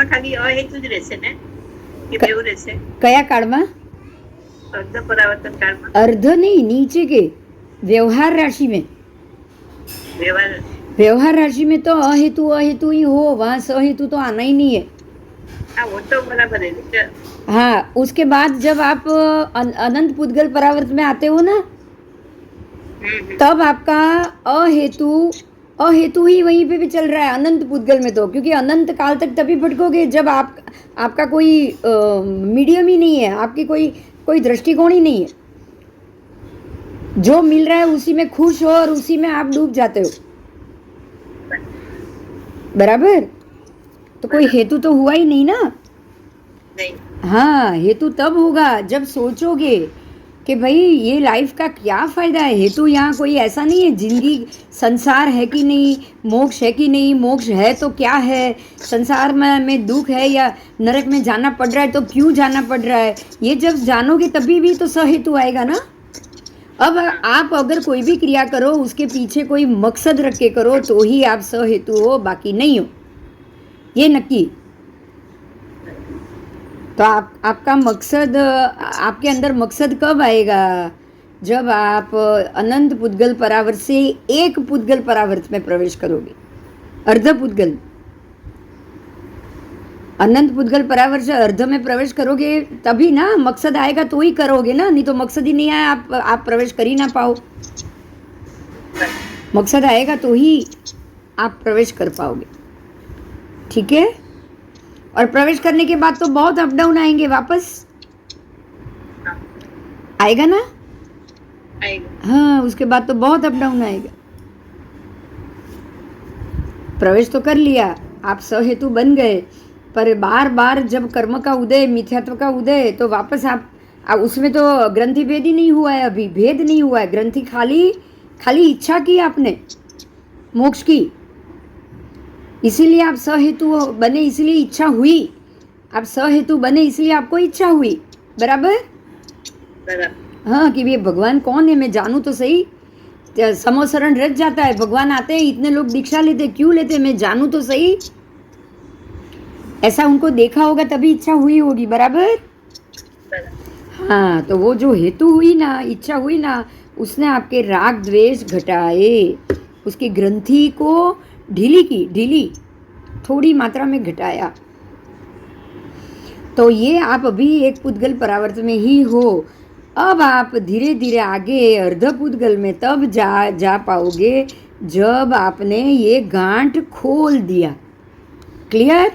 કાળમાં ખાલી અહેતુ જ રહેશે ને કે બેવું રહેશે? કયા કાળમાં? અર્ધ પરાવર્તન કાળમાં. अर्ध नहीं, नीचे के व्यवहार राशि में। વ્યવહાર व्यवहार राशि में तो अहेतु अहेतु ही हो, वहां सहेतु तो आना ही नहीं है। હા वो तो बराबर है टीचर। हाँ, उसके बाद जब आप अनंत पुद्गल परावर्त में आते हो ना, तब आपका अहेतु अहेतु ही वहीं पे भी चल रहा है अनंत पुद्गल में, तो क्योंकि अनंत काल तक तभी भटकोगे जब आपका कोई मीडियम ही नहीं है, आपकी कोई दृष्टिकोण ही नहीं है। जो मिल रहा है उसी में खुश हो और उसी में आप डूब जाते हो। बराबर? तो कोई हेतु तो हुआ ही नहीं ना। नहीं। हाँ, हेतु तब होगा जब सोचोगे कि भाई ये लाइफ का क्या फ़ायदा है। हेतु यहाँ कोई ऐसा नहीं है, जिंदगी संसार है कि नहीं, मोक्ष है कि नहीं, मोक्ष है तो क्या है, संसार में दुख है या नरक में जाना पड़ रहा है तो क्यों जाना पड़ रहा है, ये जब जानोगे तभी भी तो सहेतु आएगा ना। अब आप अगर कोई भी क्रिया करो उसके पीछे कोई मकसद रख के करो तो ही आप सहेतु हो, बाकी नहीं हो, ये नक्की। तो आपका मकसद, आपके अंदर मकसद कब आएगा? जब आप अनंत पुद्गल परावर्त से एक पुद्गल परावर्त में प्रवेश करोगे, अर्ध पुद्गल। अनंत पुद्गल परावर्त से अर्ध में प्रवेश करोगे तभी ना मकसद आएगा, तो ही करोगे ना, नहीं तो मकसद ही नहीं आया आप प्रवेश कर ही ना पाओ। मकसद आएगा तो ही आप प्रवेश कर पाओगे, ठीक है। और प्रवेश करने के बाद तो बहुत अप डाउन आएंगे, वापस आएगा ना? आएगा। हाँ, उसके बाद तो बहुत अप डाउन आएगा। प्रवेश तो कर लिया, आप सहेतु बन गए, पर बार बार जब कर्म का उदय, मिथ्यात्व का उदय, तो वापस आप उसमें तो ग्रंथि भेद ही नहीं हुआ है, अभी भेद नहीं हुआ है। ग्रंथि खाली इच्छा की आपने मोक्ष की, इसीलिए आप सहेतु बने, इसलिए इच्छा हुई। आप सहेतु बने इसलिए आपको इच्छा हुई। बराबर? बराबर। हाँ, कि ये भगवान कौन है मैं जानूँ तो सही। समोसरण रच जाता है, भगवान आते हैं, इतने लोग दीक्षा लेते, क्यों लेते, मैं जानूँ तो सही। ऐसा उनको देखा होगा तभी इच्छा हुई होगी। बराबर? हाँ, तो वो जो हेतु हुई ना, इच्छा हुई ना, उसने आपके राग द्वेष घटाए, उसकी ग्रंथि को ढीली थोड़ी मात्रा में घटाया। तो ये आप अभी एक पुद्गल परावर्त में ही हो। अब आप धीरे धीरे आगे अर्ध पुद्गल में तब जा पाओगे जब आपने ये गांठ खोल दिया। क्लियर?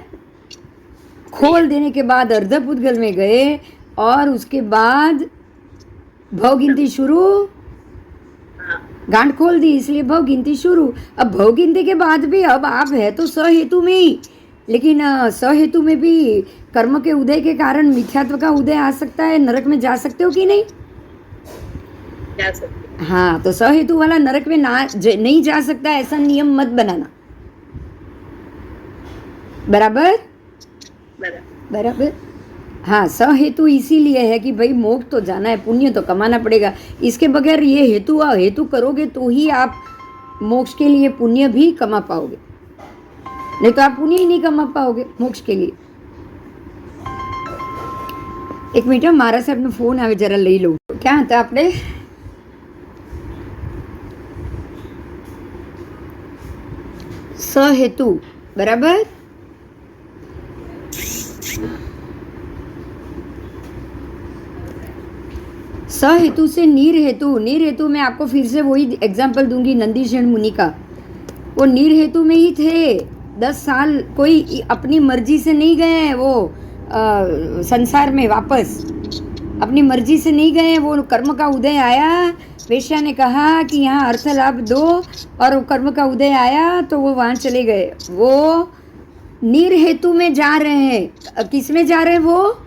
खोल देने के बाद अर्ध पुद्गल में गए और उसके बाद भव गिनती शुरू। गांठ खोल दी इसलिए भव गिनती शुरू। अब भव गिनती के बाद भी अब आप है तो सहेतु में ही, लेकिन सहेतु में भी कर्म के उदय के कारण मिथ्यात्व का उदय आ सकता है। नरक में जा सकते हो कि नहीं? जा सकते। हाँ, तो सहेतु वाला नरक में नहीं जा सकता, ऐसा नियम मत बनाना। बराबर? बराबर। हाँ, सहेतु इसीलिए है कि भाई मोक्ष तो जाना है, पुण्य तो कमाना पड़ेगा। इसके बगैर ये हेतु करोगे तो ही आप मोक्ष के लिए पुण्य भी कमा पाओगे, नहीं तो आप पुण्य ही नहीं कमा पाओगे मोक्ष के लिए। एक मिनट, मारा साहेबનો ફોન આવે, જરા લઈ લઉં। ક્યાં હતા આપણે? સહેતુ, બરાબર? सहेतु से नीर हेतु में आपको फिर से वही एग्जाम्पल दूंगी नंदीशेन मुनि का। वो नीर हेतु में ही थे 10 साल, कोई अपनी मर्जी से नहीं गए हैं वो संसार में, वापस अपनी मर्जी से नहीं गए। वो कर्म का उदय आया, वेश्या ने कहा कि यहाँ अर्थ लाभ दो, और वो कर्म का उदय आया तो वो वहाँ चले गए। वो नीर हेतु में जा रहे हैं। किस में जा रहे हैं वो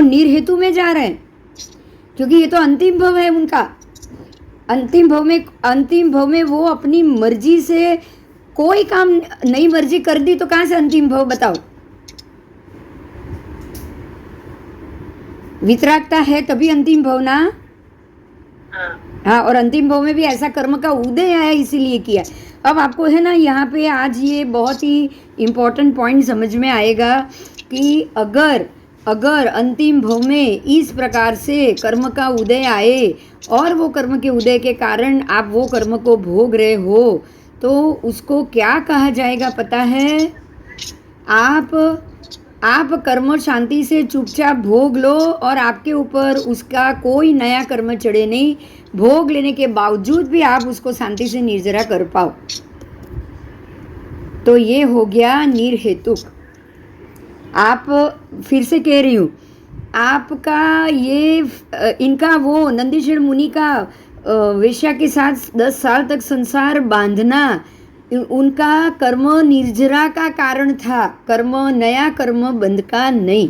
नीर हेतु में जा रहे हैं, क्योंकि ये तो अंतिम भव है उनका। अंतिम भव में वो अपनी मर्जी से कोई काम नई मर्जी कर दी तो कहाँ से अंतिम भव बताओ? वितरागता है तभी अंतिम भव ना। हाँ हाँ, और अंतिम भाव में भी ऐसा कर्म का उदय आया इसीलिए किया। अब आपको है ना यहाँ पे आज ये बहुत ही इम्पोर्टेंट पॉइंट समझ में आएगा कि अगर अगर अंतिम भाव में इस प्रकार से कर्म का उदय आए और वो कर्म के उदय के कारण आप वो कर्म को भोग रहे हो तो उसको क्या कहा जाएगा पता है? आप कर्म शांति से चुपचाप भोग लो और आपके ऊपर उसका कोई नया कर्म चढ़े नहीं, भोग लेने के बावजूद भी आप उसको शांति से निर्जरा कर पाओ, तो ये हो गया निर्हेतुक। आप, फिर से कह रही हूँ, आपका ये इनका वो नंदीश्वर मुनि का वेश्या के साथ 10 साल तक संसार बांधना उनका कर्म निर्जरा का कारण था, कर्म नया कर्म बंध का नहीं।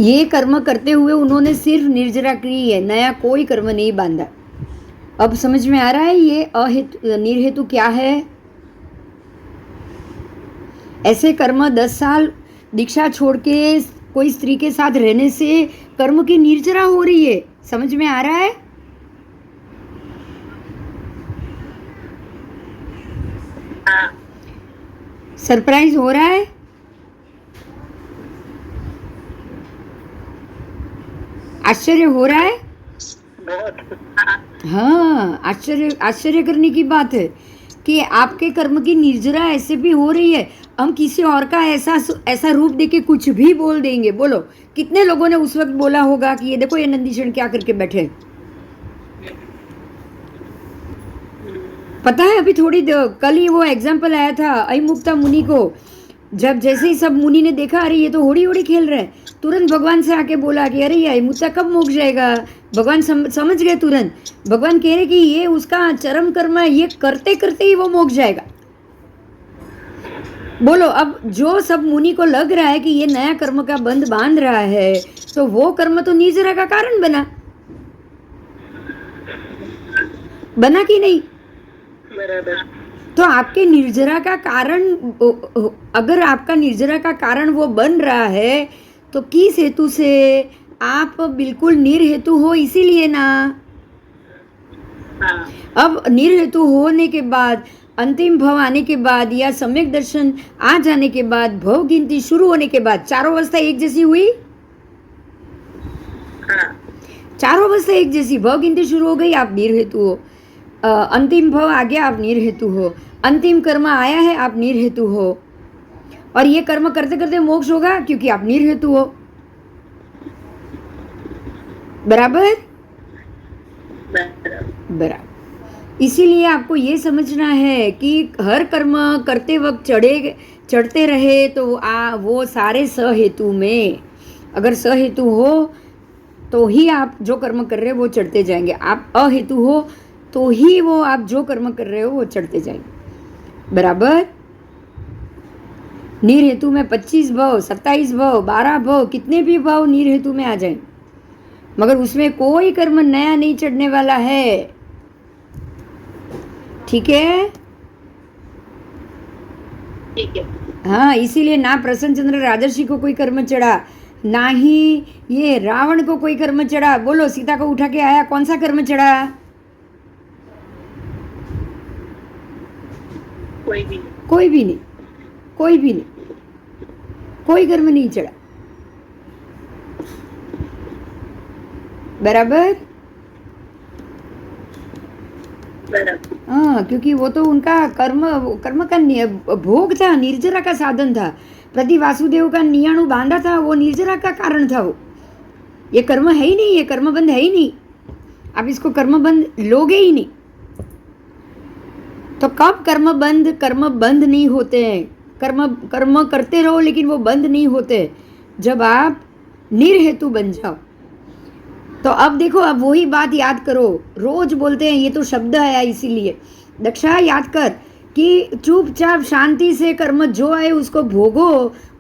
ये कर्म करते हुए उन्होंने सिर्फ निर्जरा की है, नया कोई कर्म नहीं बांधा। अब समझ में आ रहा है ये अहेतु निर्हेतु क्या है? ऐसे कर्म 10 साल दीक्षा छोड़ के कोई स्त्री के साथ रहने से कर्म की निर्जरा हो रही है। समझ में आ रहा है? हाँ सरप्राइज हो रहा है? आश्चर्य हो रहा है? बहुत। हाँ हाँ, आश्चर्य करने की बात है कि आपके कर्म की निर्जरा ऐसे भी हो रही है। हम किसी और का ऐसा रूप देके कुछ भी बोल देंगे। बोलो कितने लोगों ने उस वक्त बोला होगा कि ये देखो ये नंदीशरण क्या करके बैठे। पता है अभी कल ही वो एग्जाम्पल आया था अयमुक्ता मुनि को। जब जैसे ही सब मुनि ने देखा अरे ये तो होड़ी होड़ी खेल रहे हैं, तुरंत भगवान से आके बोला कि अरे ये अयमुक्ता कब मोक्ष जाएगा। भगवान समझ गए तुरंत। भगवान कह रहे कि ये उसका चरम कर्म है, ये करते करते ही वो मोक्ष जाएगा। बोलो अब जो सब मुनि को लग रहा है कि ये नया कर्म का बंध बांध रहा है तो वो कर्म तो निर्जरा का कारण बना कि नहीं? बराबर। तो आपके निर्जरा का कारण, अगर आपका निर्जरा का कारण वो बन रहा है तो किस हेतु से? आप बिल्कुल निर्हेतु हो इसीलिए ना। हाँ अब निर्हेतु होने के बाद, अंतिम भव आने के बाद या सम्यक दर्शन आ जाने के बाद, भव गिनती शुरू होने के बाद चारों अवस्था एक जैसी हुई। हाँ चारों अवस्था एक जैसी, भव गिनती शुरू हो गई, आप निर्हेतु हो। अंतिम भव आ गया, आप निर्हेतु हो। अंतिम कर्म आया है, आप निर्हेतु हो। और ये कर्म करते करते मोक्ष होगा क्योंकि आप निर्हेतु हो। बराबर? बराबर। इसीलिए आपको ये समझना है कि हर कर्म करते वक्त चढ़ते रहे तो वो सारे सहेतु में, अगर सहेतु हो तो ही आप जो कर्म कर रहे हो वो चढ़ते जाएंगे। आप अहेतु हो तो ही वो आप जो कर्म कर रहे हो वो चढ़ते जाएंगे। बराबर? निर्हेतु में 25 भव, 27 भव, 12 भव, कितने भी भव निर्हेतु में आ जाए, मगर उसमें कोई कर्म नया नहीं चढ़ने वाला है। ठीक है? ठीक है। हाँ, इसीलिए ना प्रसन्न चंद्र राजर्षि को कोई कर्म चढ़ा, ना ही ये रावण को कोई कर्म चढ़ा। बोलो सीता को उठा के आया, कौन सा कर्म चढ़ा? कोई भी नहीं। कोई भी नहीं, कोई भी नहीं, कोई कर्म नहीं चढ़ा। बराबर? बराबर। हाँ, क्योंकि वो तो उनका कर्म का भोग था, निर्जरा का साधन था। प्रति वासुदेव का नियाणु बांधा था, वो निर्जरा का कारण था। वो ये कर्म है ही नहीं, ये कर्मबंध है ही नहीं। आप इसको कर्मबंध लोगे ही नहीं। तो कब कर्म बंद नहीं होते हैं? कर्म करते रहो लेकिन वो बंद नहीं होते, जब आप निर्हेतु बन जाओ। तो अब देखो, अब वही बात याद करो, रोज बोलते हैं, ये तो शब्द आया इसीलिए। दक्षा याद कर कि चुपचाप शांति से कर्म जो आए उसको भोगो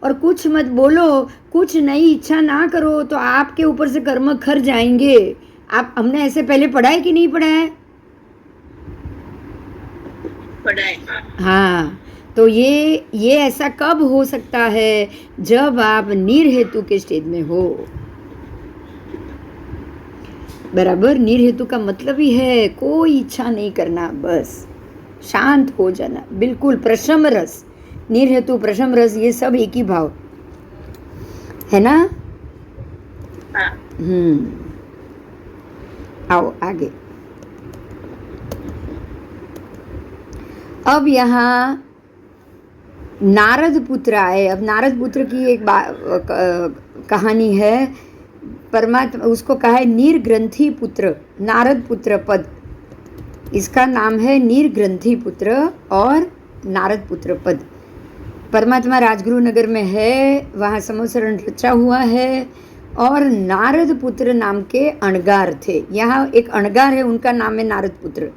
और कुछ मत बोलो, कुछ नई इच्छा ना करो, तो आपके ऊपर से कर्म खर जाएंगे। हमने ऐसे पहले पढ़ा है कि नहीं पढ़ा है? पढ़ा है। हाँ, तो ये ऐसा कब हो सकता है? जब आप निर्हेतु के स्टेज में हो। बराबर। निर्हेतु का मतलब ही है कोई इच्छा नहीं करना, बस शांत हो जाना, बिल्कुल प्रशम रस। निर्हेतु, प्रशम रस, ये सब एक ही भाव है ना। हाँ। आओ आगे। अब यहाँ नारद पुत्र आए। अब नारद पुत्र की एक कहानी है। परमात्मा उसको कहा है निर्ग्रंथि पुत्र, नारद पुत्र पद। इसका नाम है निर्ग्रंथि पुत्र और नारद पुत्र पद। परमात्मा राजगुरु नगर में है, वहाँ संवत्सरण रचा हुआ है। और नारद पुत्र नाम के अणगार थे। यहाँ एक अणगार है, उनका नाम है नारद पुत्र,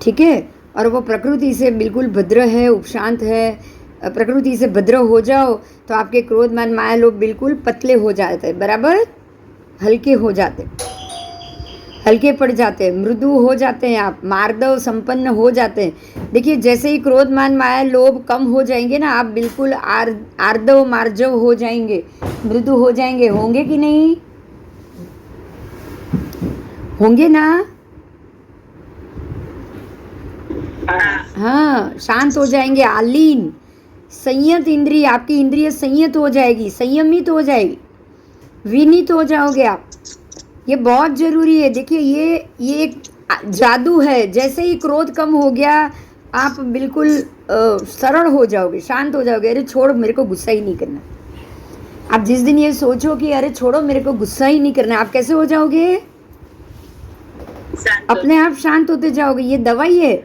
ठीक है। और वो प्रकृति से बिल्कुल भद्र है, उपशांत है। प्रकृति से भद्र हो जाओ तो आपके क्रोध मान माया लोग बिल्कुल पतले हो जाते हैं, बराबर, हल्के हो जाते, हल्के पड़ जाते हैं, मृदु हो जाते हैं, आप मार्दव संपन्न हो जाते हैं। देखिए जैसे ही क्रोध मान माया लोभ कम हो जाएंगे ना, आप बिल्कुल आर्दव मार्जव हो जाएंगे, मृदु हो जाएंगे। होंगे कि नहीं? होंगे ना? हाँ, शांत हो जाएंगे, आलीन, संयत इंद्रिय, आपकी इंद्रिय संयत हो जाएगी, संयमित हो जाएगी, विनीत हो जाओगे आप। ये बहुत जरूरी है। देखिए ये एक जादू है। जैसे ही क्रोध कम हो गया आप बिल्कुल सरल हो जाओगे, शांत हो जाओगे। अरे छोड़ो, मेरे को गुस्सा ही नहीं करना। आप जिस दिन ये सोचो कि अरे छोड़ो, मेरे को गुस्सा ही नहीं करना, आप कैसे हो जाओगे? अपने आप शांत होते जाओगे। ये दवाई है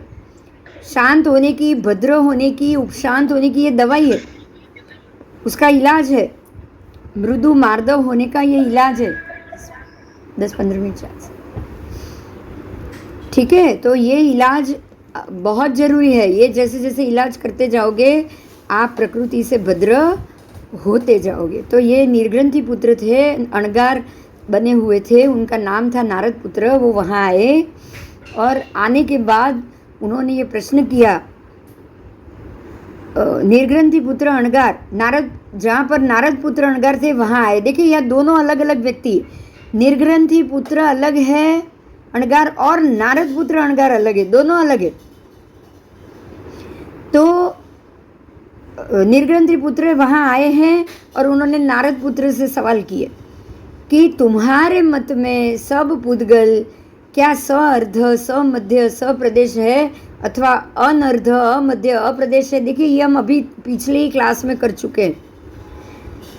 शांत होने की, भद्र होने की, उपशांत होने की, ये दवाई है, उसका इलाज है। मृदु मार्दव होने का ये इलाज है। 10-15 मिनट चांस, ठीक है। तो ये इलाज बहुत ज़रूरी है। ये जैसे जैसे इलाज करते जाओगे आप प्रकृति से भद्र होते जाओगे। तो ये निर्ग्रंथि पुत्र थे, अणगार बने हुए थे, उनका नाम था नारद पुत्र। वो वहाँ आए और आने के बाद उन्होंने ये प्रश्न किया, निर्ग्रंथि पुत्र अणगार, नारद, जहाँ पर नारद पुत्र अणगार थे वहाँ आए। देखिए यह दोनों अलग अलग व्यक्ति, निर्ग्रंथि पुत्र अलग है अणगार और नारद पुत्र अणगार अलग है, दोनों अलग है। तो निर्ग्रंथि पुत्र वहाँ आए हैं और उन्होंने नारद पुत्र से सवाल किए कि तुम्हारे मत में सब पुद्गल क्या स अर्ध, स मध्य, स प्रदेश है अथवा अनर्ध, अमध्य, अप्रदेश है। देखिए ये हम अभी पिछले ही क्लास में कर चुके हैं।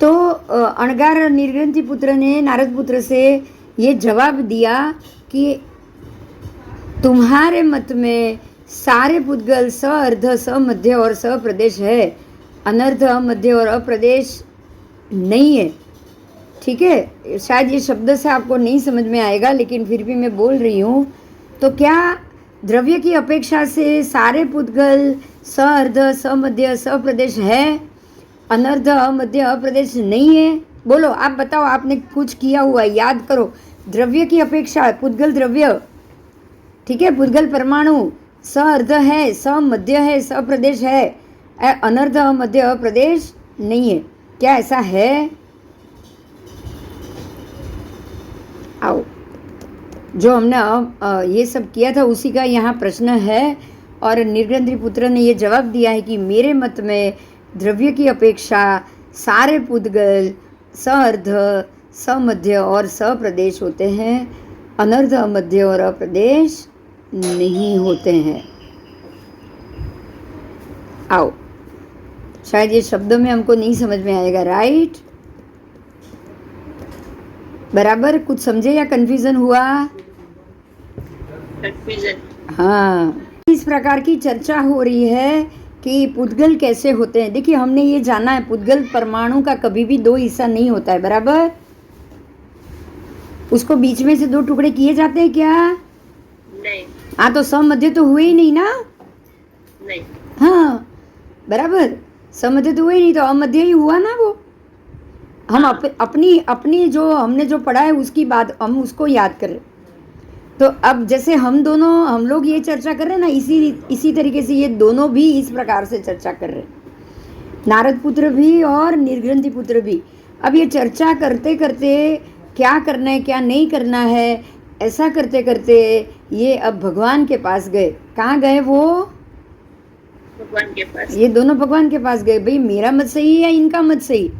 तो अणगार निर्ग्रंथि पुत्र ने नारद पुत्र से ये जवाब दिया कि तुम्हारे मत में सारे पुद्गल स अर्ध, स मध्य और स प्रदेश है, अनर्ध, अमध्य और अप्रदेश नहीं है, ठीक है। शायद ये शब्द से आपको नहीं समझ में आएगा, लेकिन फिर भी मैं बोल रही हूँ। तो क्या द्रव्य की अपेक्षा से सारे पुद्गल स अर्ध, स मध्य, स प्रदेश है, अनर्ध, अमध्य, अप्रदेश नहीं है? बोलो, आप बताओ, आपने कुछ किया हुआ है, याद करो। द्रव्य की अपेक्षा पुद्गल द्रव्य, ठीक है, पुद्गल परमाणु स अर्ध है, स मध्य है, स प्रदेश है, अनर्ध, अमध्य, अप्रदेश नहीं है। क्या ऐसा है? आओ, जो हमने ये सब किया था उसी का यहाँ प्रश्न है। और निर्ग्रंथि पुत्र ने ये जवाब दिया है कि मेरे मत में द्रव्य की अपेक्षा सारे पुद्गल स अर्ध, स मध्य और स प्रदेश होते हैं, अनर्ध, अमध्य और अप्रदेश नहीं होते हैं। आओ, शायद ये शब्दों में हमको नहीं समझ में आएगा, राइट? बराबर, कुछ समझे या कंफ्यूजन हुआ? कंफ्यूजन। हाँ, इस प्रकार की चर्चा हो रही है कि पुद्गल कैसे होते हैं। देखिए हमने ये जाना है, पुद्गल परमाणु का कभी भी दो हिस्सा नहीं होता है, बराबर। उसको बीच में से दो टुकड़े किए जाते हैं क्या? नहीं। हाँ, तो समध्य तो हुए ही नहीं ना। नहीं। हाँ बराबर, समध्य तो हुए ही नहीं, तो अमध्य ही हुआ ना। वो हम अपनी जो हमने जो पढ़ा है उसकी बात हम उसको याद कर रहे। तो अब जैसे हम लोग ये चर्चा कर रहे हैं ना, इसी तरीके से ये दोनों भी इस प्रकार से चर्चा कर रहे हैं, नारद पुत्र भी और निर्ग्रंथि पुत्र भी। अब ये चर्चा करते करते क्या करना है क्या नहीं करना है, ऐसा करते करते ये अब भगवान के पास गए। कहाँ गए वो? भगवान के पास। ये दोनों भगवान के पास गए, भाई मेरा मत सही है या इनका मत सही।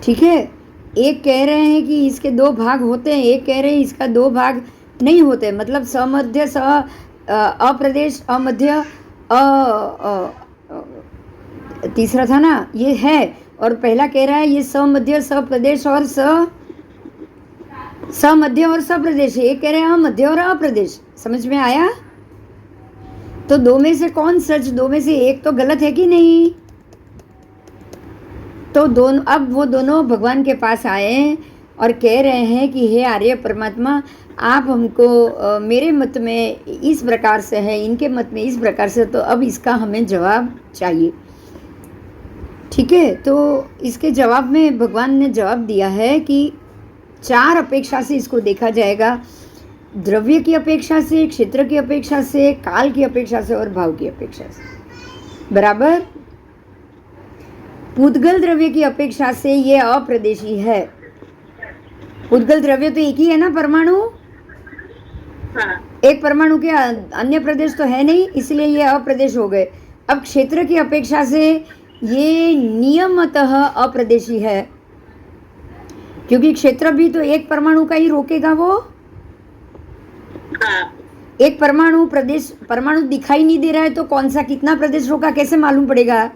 ठीक है, एक कह रहे हैं कि इसके दो भाग होते हैं, एक कह रहे हैं इसका दो भाग नहीं होते, मतलब समध्य स अप्रदेश अमध्य तीसरा था ना ये है, और पहला कह रहा है ये समध्य सप्रदेश और समध्य और सप्रदेश है, एक कह रहे हैं अमध्य और अप्रदेश। समझ में आया? तो दो में से कौन सच, दो में से एक तो गलत है कि नहीं? तो दोनों, अब वो दोनों भगवान के पास आए और कह रहे हैं कि हे आर्य परमात्मा, आप हमको मेरे मत में इस प्रकार से है, इनके मत में इस प्रकार से, तो अब इसका हमें जवाब चाहिए। ठीक है, तो इसके जवाब में भगवान ने जवाब दिया है कि चार अपेक्षा से इसको देखा जाएगा, द्रव्य की अपेक्षा से, क्षेत्र की अपेक्षा से, काल की अपेक्षा से और भाव की अपेक्षा से। बराबर? पुद्गल द्रव्य की अपेक्षा से ये अप्रदेशी है। पुद्गल द्रव्य तो एक ही है ना, परमाणु। हाँ। एक परमाणु के अन्य प्रदेश तो है नहीं, इसलिए ये अप्रदेश हो गए। अब क्षेत्र की अपेक्षा से ये नियमतः अप्रदेशी है, क्योंकि क्षेत्र भी तो एक परमाणु का ही रोकेगा वो। हाँ। एक परमाणु प्रदेश, परमाणु दिखाई नहीं दे रहा है तो कौन सा कितना प्रदेश रोका कैसे मालूम पड़ेगा?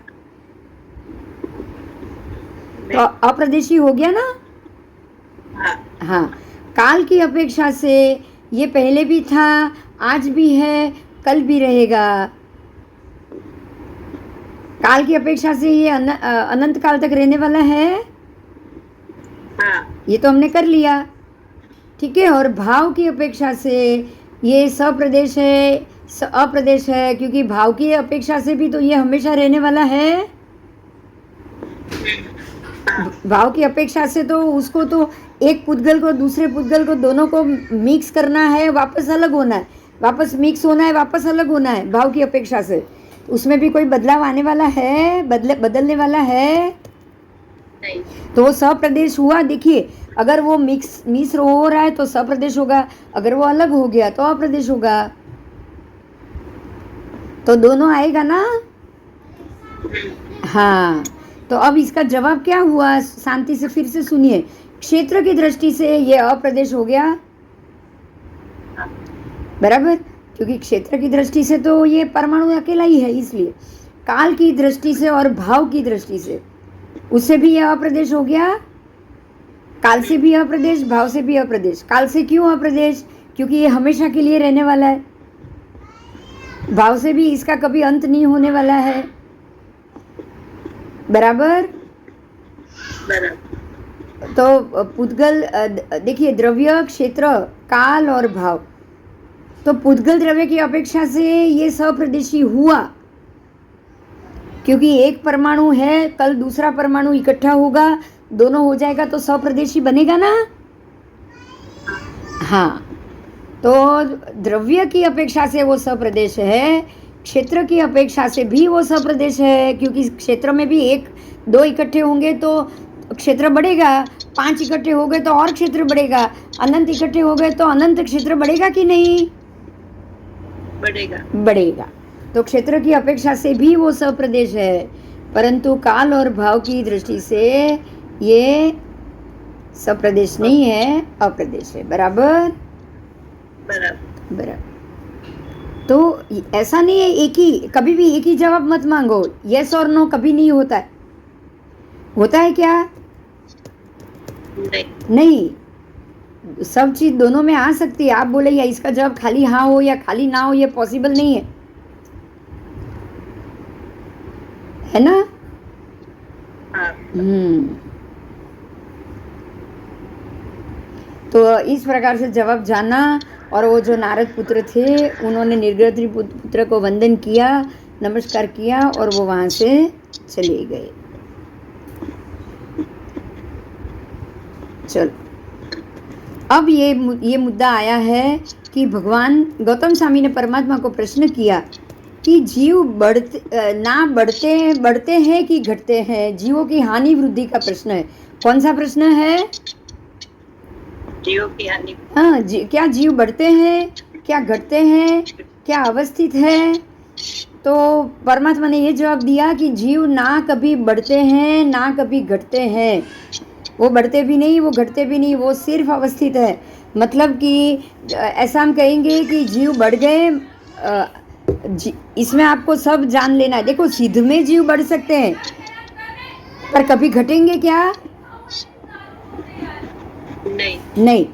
तो अप्रदेशी हो गया ना। हाँ, काल की अपेक्षा से ये पहले भी था, आज भी है, कल भी रहेगा। काल की अपेक्षा से ये अनंत काल तक रहने वाला है। हाँ। ये तो हमने कर लिया। ठीक है, और भाव की अपेक्षा से ये सप्रदेश है, अप्रदेश है, क्योंकि भाव की अपेक्षा से भी तो ये हमेशा रहने वाला है। भाव की अपेक्षा से तो उसको तो एक पुद्गल को दूसरे पुद्गल को दोनों को मिक्स करना है, वापस अलग होना है, वापस मिक्स होना है, वापस अलग होना है। भाव की अपेक्षा से उसमें भी कोई बदलाव आने वाला है, बदलने वाला है नहीं। तो वो सप्रदेश हुआ। देखिए, अगर वो मिक्स हो रहा है तो सप्रदेश होगा, अगर वो अलग हो गया तो अप्रदेश होगा। तो दोनों आएगा ना। हाँ, तो अब इसका जवाब क्या हुआ, शांति से फिर से सुनिए। क्षेत्र की दृष्टि से ये अप्रदेश हो गया, बराबर, क्योंकि क्षेत्र की दृष्टि से तो ये परमाणु अकेला ही है, इसलिए काल की दृष्टि से और भाव की दृष्टि से उससे भी यह अप्रदेश हो गया। काल से भी अप्रदेश, भाव से भी अप्रदेश। काल से क्यों अप्रदेश? क्योंकि ये हमेशा के लिए रहने वाला है। भाव से भी इसका कभी अंत नहीं होने वाला है। बराबर? तो पुद्गल, देखिए, द्रव्य, क्षेत्र, काल और भाव, तो पुद्गल द्रव्य की अपेक्षा से ये सप्रदेशी हुआ, क्योंकि एक परमाणु है, कल दूसरा परमाणु इकट्ठा होगा, दोनों हो जाएगा तो सप्रदेशी बनेगा ना। हाँ, तो द्रव्य की अपेक्षा से वो सप्रदेश है, क्षेत्र की अपेक्षा से भी वो सप्रदेश है, क्योंकि क्षेत्र में भी एक दो इकट्ठे होंगे तो क्षेत्र बढ़ेगा, 5 इकट्ठे हो गए तो और क्षेत्र बढ़ेगा, अनंत इकट्ठे हो गए तो अनंत क्षेत्र बढ़ेगा कि नहीं? बढ़ेगा। तो क्षेत्र की अपेक्षा से भी वो सप्रदेश है, परंतु काल और भाव की दृष्टि से ये सप्रदेश नहीं है, अप्रदेश है। बराबर? बराबर। तो ऐसा नहीं है एक ही, कभी भी एक ही जवाब मत मांगो, यस और नो कभी नहीं होता है। होता है क्या? नहीं, सब चीज दोनों में आ सकती है। आप बोले या इसका जवाब खाली हाँ हो या खाली ना हो, ये पॉसिबल नहीं है ना? तो इस प्रकार से जवाब जाना, और वो जो नारद पुत्र थे उन्होंने निर्गृहत्री पुत्र को वंदन किया, नमस्कार किया और वो वहां से चले गए। चलो, अब ये मुद्दा आया है कि भगवान गौतम स्वामी ने परमात्मा को प्रश्न किया कि जीव बढ़ते हैं कि घटते हैं? जीवों की हानि वृद्धि का प्रश्न है। कौन सा प्रश्न है? जीव की हानि। हाँ, क्या जीव बढ़ते हैं, क्या घटते हैं, क्या अवस्थित है? तो परमात्मा ने ये जवाब दिया कि जीव ना कभी बढ़ते हैं ना कभी घटते हैं। वो बढ़ते भी नहीं, वो घटते भी नहीं, वो सिर्फ अवस्थित है। मतलब कि ऐसा हम कहेंगे कि जीव बढ़ गए। इसमें आपको सब जान लेना है। देखो, सिद्ध में जीव बढ़ सकते हैं, पर कभी घटेंगे क्या? नहीं। नहीं।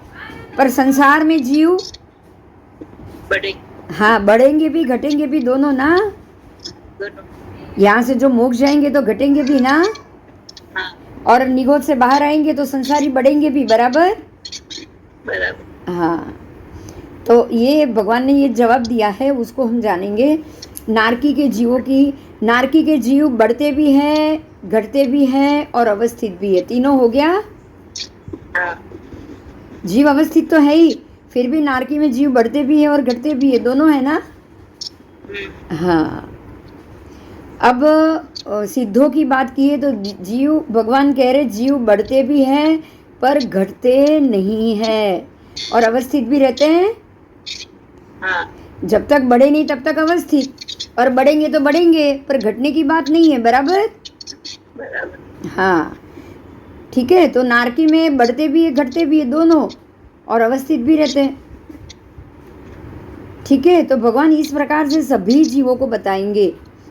पर संसार में जीव बड़े हाँ, बढ़ेंगे भी घटेंगे भी, दोनों ना। दोनों। यहाँ से जो मोक्ष जाएंगे तो घटेंगे भी ना, हाँ, और निगोद से बाहर आएंगे तो संसारी बढ़ेंगे भी, बराबर। बराबर। हाँ, तो ये भगवान ने ये जवाब दिया है, उसको हम जानेंगे। नारकी के जीवों की, नारकी के जीव बढ़ते भी हैं, घटते भी हैं और अवस्थित भी है। तीनों हो गया। हाँ। जीव अवस्थित तो है ही, फिर भी नारकी में जीव बढ़ते भी है और घटते भी है, दोनों है ना। हाँ, अब सिद्धों की बात की है तो जीव, भगवान कह रहे जीव बढ़ते भी हैं पर घटते नहीं है और अवस्थित भी रहते हैं। हाँ। जब तक बढ़े नहीं तब तक अवस्थित, और बढ़ेंगे तो बढ़ेंगे, पर घटने की बात नहीं है, बराबर। बराबर। हाँ, ठीक है। तो नारकी में बढ़ते भी है घटते भी है दोनों, और अवस्थित भी रहते हैं। ठीक है, तो भगवान इस प्रकार से सभी जीवों को बताएंगे,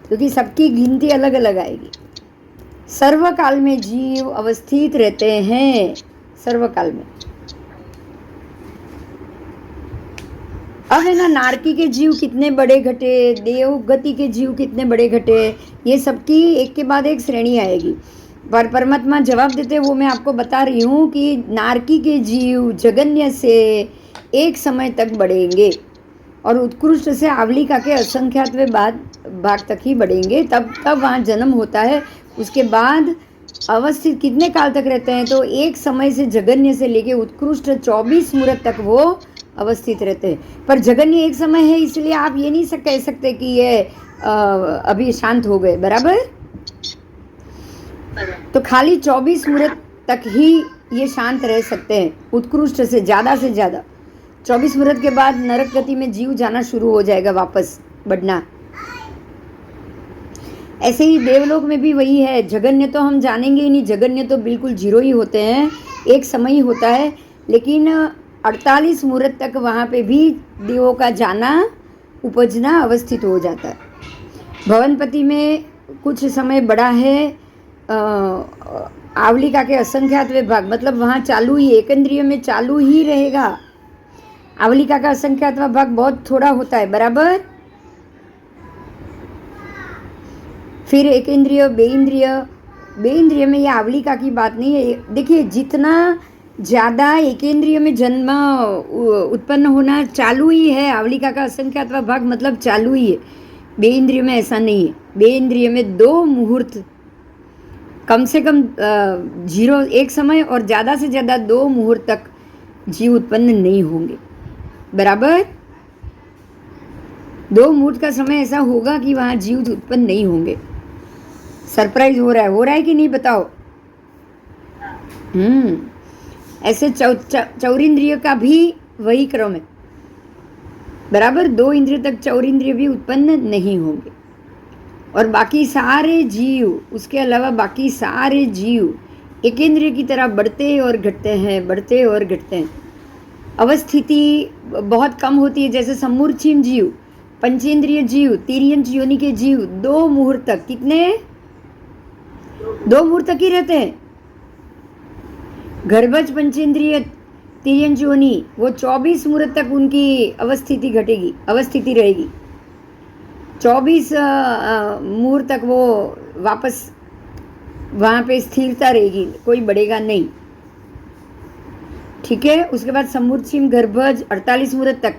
क्योंकि सबकी गिनती अलग अलग आएगी। सर्वकाल में जीव अवस्थित रहते हैं, सर्वकाल में। अब है ना, नारकी के जीव कितने बड़े घटे, देव गति के जीव कितने बड़े घटे, ये सबकी एक के बाद एक श्रेणी आएगी। पर परमात्मा जवाब देते वो मैं आपको बता रही हूँ कि नारकी के जीव जगन्य से एक समय तक बढ़ेंगे और उत्कृष्ट से आवलिका के असंख्यातवे भाग तक ही बढ़ेंगे। तब वहाँ जन्म होता है। उसके बाद अवस्थित कितने काल तक रहते हैं? तो एक समय से जगन्य से लेके उत्कृष्ट 24 मुहूर्त तक वो अवस्थित रहते हैं। पर जगन्य एक समय है, इसलिए आप ये नहीं कह सकते कि ये अभी शांत हो गए, बराबर। तो खाली 24 मुहूर्त तक ही ये शांत रह सकते हैं, उत्कृष्ट से ज़्यादा 24 मुहूर्त के बाद नरक गति में जीव जाना शुरू हो जाएगा, वापस बढ़ना। ऐसे ही देवलोक में भी वही है। जगन्य तो हम जानेंगे ही नहीं, जगन्य तो बिल्कुल जीरो ही होते हैं, एक समय ही होता है। लेकिन 48 मुहूर्त तक वहाँ पे भी देवों का जाना, उपजना अवस्थित हो जाता है। भवनपति में कुछ समय बड़ा है, आवलिका के असंख्यात विभाग, मतलब वहाँ चालू ही, एकेंद्रिय में चालू ही रहेगा। आवलिका का असंख्यात भाग बहुत थोड़ा होता है, बराबर। फिर एक इंद्रिय, बे इंद्रिय में ये आवलिका की बात नहीं है। देखिए, जितना ज़्यादा एक इंद्रिय में जन्म उत्पन्न होना चालू ही है, आवलिका का असंख्यात भाग मतलब चालू ही है। बे इंद्रिय में ऐसा नहीं है। बे इंद्रिय में 2 मुहूर्त, कम से कम 0 एक समय और ज़्यादा से ज़्यादा 2 मुहूर्त तक जीव उत्पन्न नहीं होंगे, बराबर। 2 मुहूर्त का समय ऐसा होगा कि वहाँ जीव उत्पन्न नहीं होंगे। सरप्राइज हो रहा है कि नहीं, बताओ। ऐसे चौरिंद्रिय का भी वही क्रम है, बराबर। 2 इंद्रिय तक चौरिंद्रिय भी उत्पन्न नहीं होंगे, और बाकी सारे जीव, उसके अलावा बाकी सारे जीव एक इंद्रिय की तरह बढ़ते और घटते हैं, बढ़ते और घटते हैं। अवस्थिति बहुत कम होती है, जैसे सम्मूर्छिम जीव, पंचेंद्रिय जीव, तिर्यंच योनि के जीव 2 मुहूर्त तक, कितने? 2 मुहूर्त तक ही रहते हैं। गर्भज, पंचेंद्रिय, तिर्यंच योनि, वो 24 मुहूर्त तक उनकी अवस्थिति घटेगी, अवस्थिति रहेगी। 24 मुहूर्त तक वो वापस वहाँ पे स्थिरता रहेगी, कोई बढ़ेगा नहीं, ठीक है। उसके बाद सम्मूर्छिम गर्भज 48 मुहूर्त तक,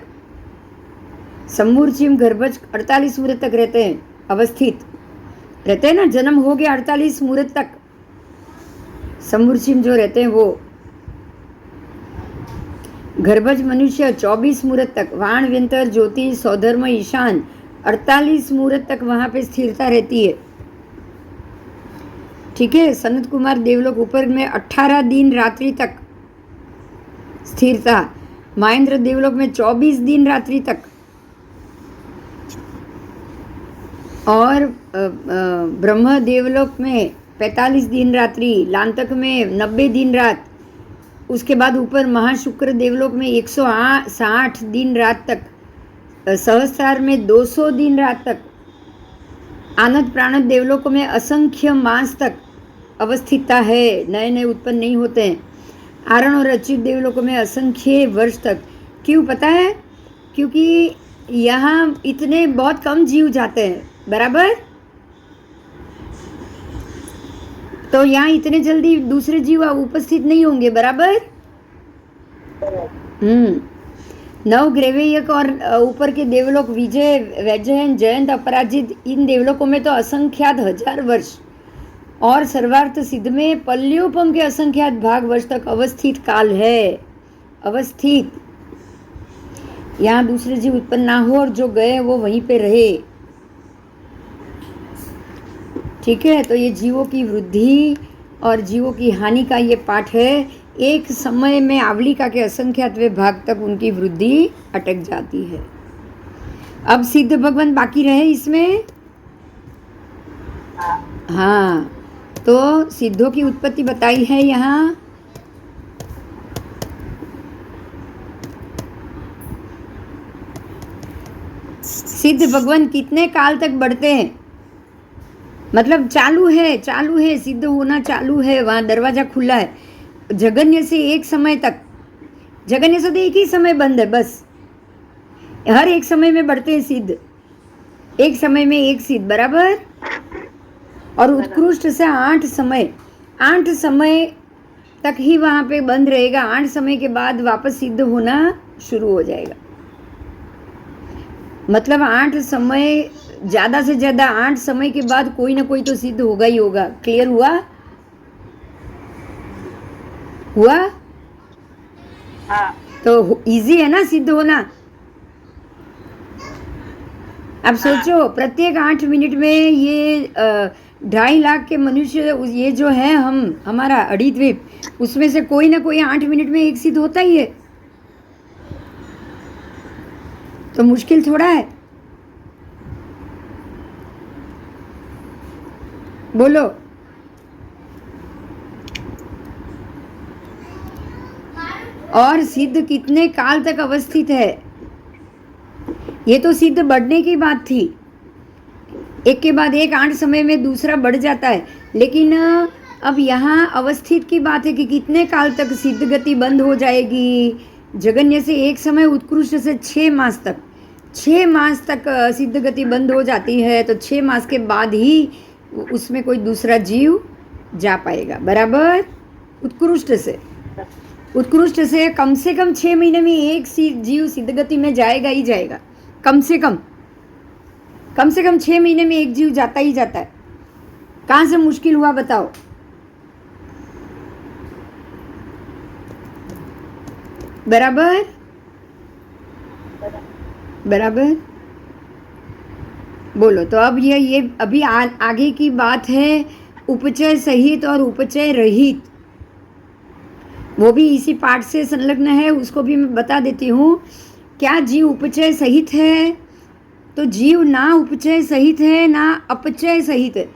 सम्मूर्छिम गर्भज 48 मुहूर्त तक रहते हैं, अवस्थित रहते हैं ना। जन्म हो गया 48 मुहूर्त तक, सम्मूर्छिम जो रहते हैं वो। गर्भज मनुष्य 24 मुहूर्त तक, वाण, व्यंतर, ज्योति, सौधर्म, ईशान 48 मुहूर्त तक वहाँ पे स्थिरता रहती है, ठीक है। सनत कुमार देवलोक ऊपर में 18 दिन रात्रि तक स्थिरता। महेंद्र देवलोक में 24 दिन रात्रि तक, और ब्रह्म देवलोक में 45 दिन रात्रि, लांतक में 90 दिन रात, उसके बाद ऊपर महाशुक्र देवलोक में 160 दिन रात तक, सहस्रार में 200 दिन रात तक, आनंद प्राणद देवलोकों में असंख्य मास तक अवस्थितता है, नए नए उत्पन्न नहीं होते हैं। आरण और अच्युत देवलोकों में असंख्य वर्ष तक। क्यों पता है? क्योंकि यहाँ इतने बहुत कम जीव जाते हैं, बराबर? तो यहाँ इतने जल्दी दूसरे जीव उपस्थित नहीं होंगे, बराबर? नव ग्रेवेयक और ऊपर के देवलोक विजय, वैजयंत, जयंत, अपराजित, इन देवलोकों में तो असंख्यात 1000 वर्ष और सर्वार्थ सिद्ध में पल्योपम के असंख्यात भाग वर्ष तक अवस्थित काल है। अवस्थित, यहाँ दूसरे जीव उत्पन्न ना हो और जो गए वो वहीं पे रहे। ठीक है, तो ये जीवों की वृद्धि और जीवों की हानि का ये पाठ है। एक समय में आवलिका के असंख्यातवें भाग तक उनकी वृद्धि अटक जाती है। अब सिद्ध भगवान बाकी रहे इसमें। हाँ, तो सिद्धों की उत्पत्ति बताई है यहाँ। सिद्ध भगवान कितने काल तक बढ़ते हैं? मतलब चालू है, सिद्ध होना चालू है, वहाँ दरवाजा खुला है। जगन्य से एक समय तक, जगन्य से तो एक ही समय बंद है बस। हर एक समय में बढ़ते हैं सिद्ध, एक समय में एक सिद्ध, बराबर? और उत्कृष्ट से 8 समय तक ही वहाँ पे बंद रहेगा। 8 समय के बाद वापस सिद्ध होना शुरू हो जाएगा। मतलब 8 समय, ज़्यादा से ज़्यादा 8 समय के बाद कोई ना कोई तो सिद्ध होगा ही होगा। क्लियर हुआ? हाँ। तो इजी है ना सिद्ध होना? अब सोचो, प्रत्येक 8 मिनट में ये 2.5 लाख के मनुष्य, ये जो है हमारा अड़ीद्वीप, उसमें से कोई ना कोई 8 मिनट में एक सिद्ध होता ही है। तो मुश्किल थोड़ा है। बोलो। और सिद्ध कितने काल तक अवस्थित है? ये तो सिद्ध बढ़ने की बात थी, एक के बाद एक 8 समय में दूसरा बढ़ जाता है। लेकिन अब यहाँ अवस्थित की बात है कि कितने काल तक सिद्ध गति बंद हो जाएगी। जगन्य से एक समय, उत्कृष्ट से 6 मास तक, 6 मास तक सिद्ध गति बंद हो जाती है। तो 6 मास के बाद ही उसमें कोई दूसरा जीव जा पाएगा, बराबर? उत्कृष्ट से कम 6 महीने में एक जीव सिद्ध गति में जाएगा ही जाएगा। कम से कम 6 महीने में एक जीव जाता ही जाता है। कहाँ से मुश्किल हुआ बताओ? बराबर? बोलो। तो अब ये अभी आगे की बात है, उपचय सहित और उपचय रहित। वो भी इसी पाठ से संलग्न है, उसको भी मैं बता देती हूँ। क्या जीव उपचय सहित है? तो जीव ना उपचय सहित है ना अपचय सहित है।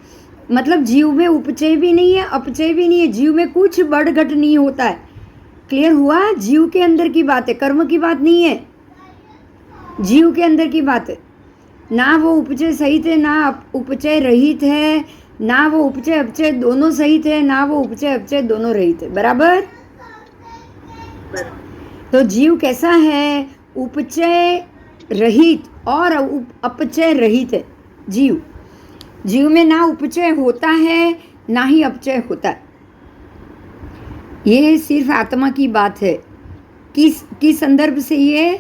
मतलब जीव में उपचय भी नहीं है, अपचय भी नहीं है, जीव में कुछ बढ़ घट नहीं होता है। क्लियर हुआ? जीव के अंदर की बात है, कर्म की बात नहीं है, जीव के अंदर की बात है। ना वो उपचय सहित है ना उपचय रहित है, ना वो उपचय अपचय दोनों सहित है, ना वो उपचय अपचय दोनों रहित है, बराबर? तो जीव कैसा है? उपचय रहित और अपचय रहित है। जीव में ना उपचय होता है ना ही अपचय होता है। ये सिर्फ आत्मा की बात है। किस संदर्भ से? ये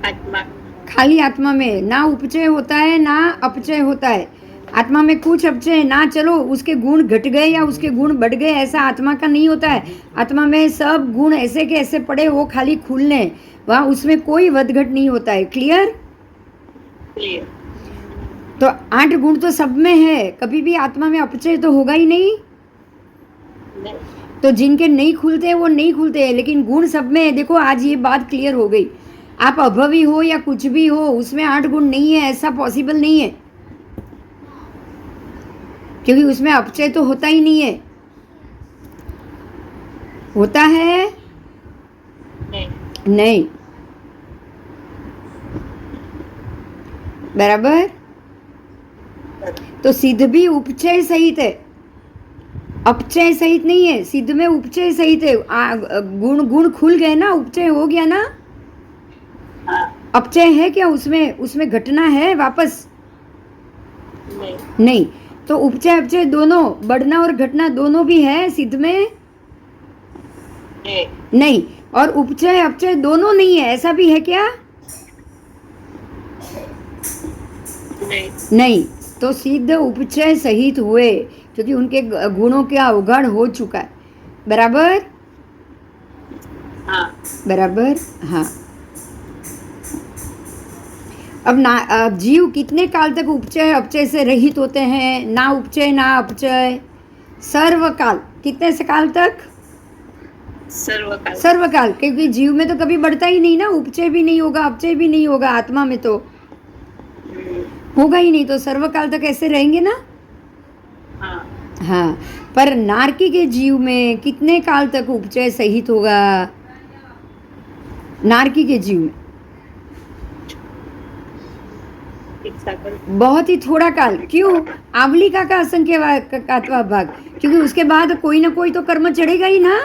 आत्मा, खाली आत्मा में ना उपचय होता है ना अपचय होता है। आत्मा में कुछ अपचय ना, चलो उसके गुण घट गए या उसके गुण बढ़ गए, ऐसा आत्मा का नहीं होता है। आत्मा में सब गुण ऐसे के ऐसे पड़े, वो खाली खुलने, वहाँ उसमें कोई वदघट नहीं होता है। क्लियर? तो 8 गुण तो सब में है, कभी भी आत्मा में अपचय तो होगा ही नहीं। तो जिनके नहीं खुलते हैं वो नहीं खुलते हैं, लेकिन गुण सब में है। देखो आज ये बात क्लियर हो गई। आप अभवी हो या कुछ भी हो, उसमें 8 गुण नहीं है, ऐसा पॉसिबल नहीं है, क्योंकि उसमें अपचय तो होता ही नहीं है। होता है नहीं। नहीं, बराबर। तो सिद्ध भी उपचय सहित है, अपचय सहित नहीं है। सिद्ध में उपचय सहित है। गुण गुण खुल गए ना, उपचय हो गया ना। हाँ। अपचय है क्या उसमें? उसमें घटना है वापस? नहीं। नहीं। तो उपचय अपचय दोनों, बढ़ना और घटना दोनों भी है सिद्ध में? नहीं। नहीं। और उपचय अपचय दोनों नहीं है, ऐसा भी है क्या? नहीं। नहीं। तो सिद्ध उपचय सहित हुए, क्योंकि उनके गुणों के अवगढ़ हो चुका है। बराबर? हाँ। बराबर। हाँ। अब जीव कितने काल तक उपचय अपचय से रहित होते हैं? ना उपचय ना अपचय, सर्वकाल। कितने से काल तक? सर्वकाल। सर्वकाल। क्योंकि जीव में तो कभी बढ़ता ही नहीं ना, उपचय भी नहीं होगा अपचय भी नहीं होगा। आत्मा में तो होगा ही नहीं, तो सर्वकाल तक ऐसे रहेंगे ना। हाँ। हाँ। पर नारकी के जीव में कितने काल तक उपचय सहित होगा? नारकी के जीव में बहुत ही थोड़ा काल। क्यों? आवलिका का असंख्यत्वा भाग, क्योंकि उसके बाद कोई ना कोई तो कर्म चढ़ेगा ही ना।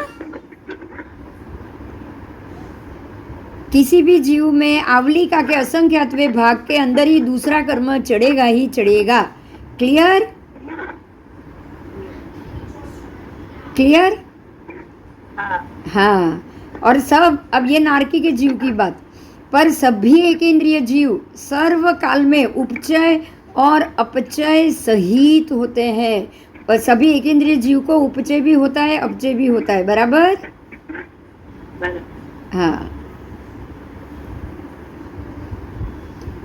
किसी भी जीव में आवलिका के असंख्यत्व भाग के अंदर ही दूसरा कर्म चढ़ेगा ही चढ़ेगा। क्लियर? क्लियर? हाँ। और सब, अब ये नारकी के जीव की बात, पर सभी एक इंद्रिय जीव सर्व काल में उपचय और अपचय सहित होते हैं। और सभी एक इंद्रिय जीव को उपचय भी होता है, अपचय भी होता है। बराबर? हाँ।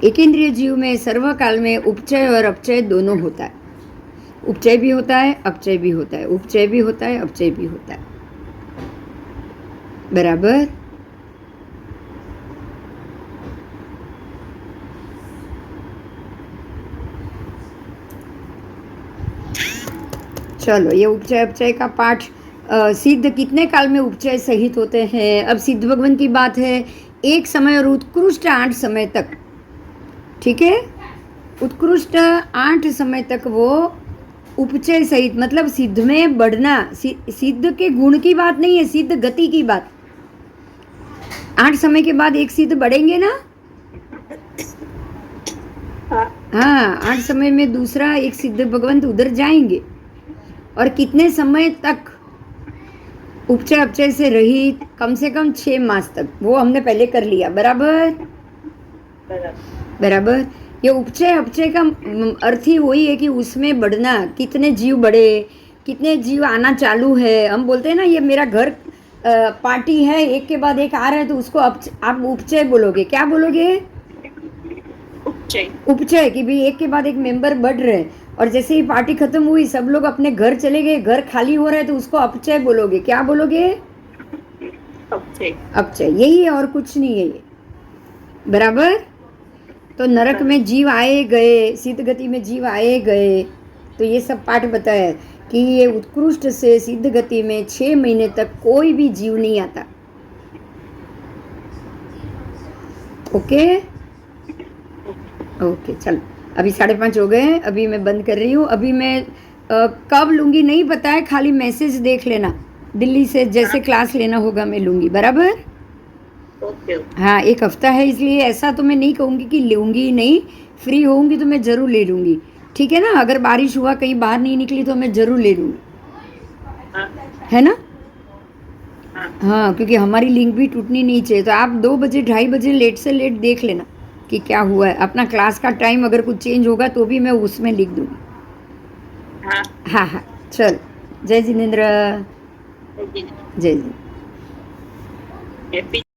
एक इंद्रिय जीव में सर्व काल में उपचय और अपचय दोनों होता है। उपचय भी होता है, अपचय भी होता है, उपचय भी होता है, अपचय भी होता है। बराबर? चलो, ये उपचय अपचय का पाठ। सिद्ध कितने काल में उपचय सहित होते हैं? अब सिद्ध भगवान की बात है। एक समय और उत्कृष्ट 8 समय तक, ठीक है? उत्कृष्ट 8 समय तक वो उपचय सहित, मतलब सिद्ध में बढ़ना। सिद्ध के गुण की बात नहीं है, सिद्ध गति की बात। 8 समय के बाद एक सिद्ध बढ़ेंगे ना। हाँ, 8 समय में दूसरा एक सिद्ध भगवंत उधर जाएंगे। और कितने समय तक उपचय अपचय से रहित? कम से कम 6 मास तक। वो हमने पहले कर लिया। बराबर? बराबर। ये उपचय अपचय का अर्थ ही वही है कि उसमें बढ़ना। कितने जीव बढ़े, कितने जीव आना चालू है। हम बोलते हैं ना, ये मेरा घर पार्टी है, एक के बाद एक आ रहा है, तो उसको आप उपचय बोलोगे। क्या बोलोगे? उपचय। उपचय, कि भाई एक के बाद एक मेंबर बढ़ रहे हैं। और जैसे ही पार्टी खत्म हुई, सब लोग अपने घर चले गए, घर खाली हो रहा है, तो उसको अपचय बोलोगे। क्या बोलोगे? अपचय। अपचय। यही है, और कुछ नहीं है ये। बराबर? तो नरक में जीव आए गए, सिद्ध गति में जीव आए गए, तो ये सब पाठ बताया कि ये उत्कृष्ट से सिद्ध गति में 6 महीने तक कोई भी जीव नहीं आता। ओके? ओके, चलो। अभी 5:30 हो गए। अभी मैं बंद कर रही हूँ। अभी मैं कब लूँगी नहीं पता है, खाली मैसेज देख लेना। दिल्ली से जैसे क्लास लेना होगा मैं लूँगी। बराबर? हाँ, 1 हफ्ता है, इसलिए ऐसा तो मैं नहीं कहूँगी कि लूँगी नहीं। फ्री होऊंगी तो मैं ज़रूर ले लूँगी, ठीक है ना। अगर बारिश हुआ, कहीं बाहर नहीं निकली, तो मैं ज़रूर ले लूँगी, है ना। हाँ, क्योंकि हमारी लिंक भी टूटनी नहीं चाहिए। तो आप 2 बजे 2:30 बजे लेट से लेट देख लेना कि क्या हुआ है। अपना क्लास का टाइम अगर कुछ चेंज होगा तो भी मैं उसमें लिख दूँगी। हाँ हाँ, चल। जय जिनेंद्र। जय जी।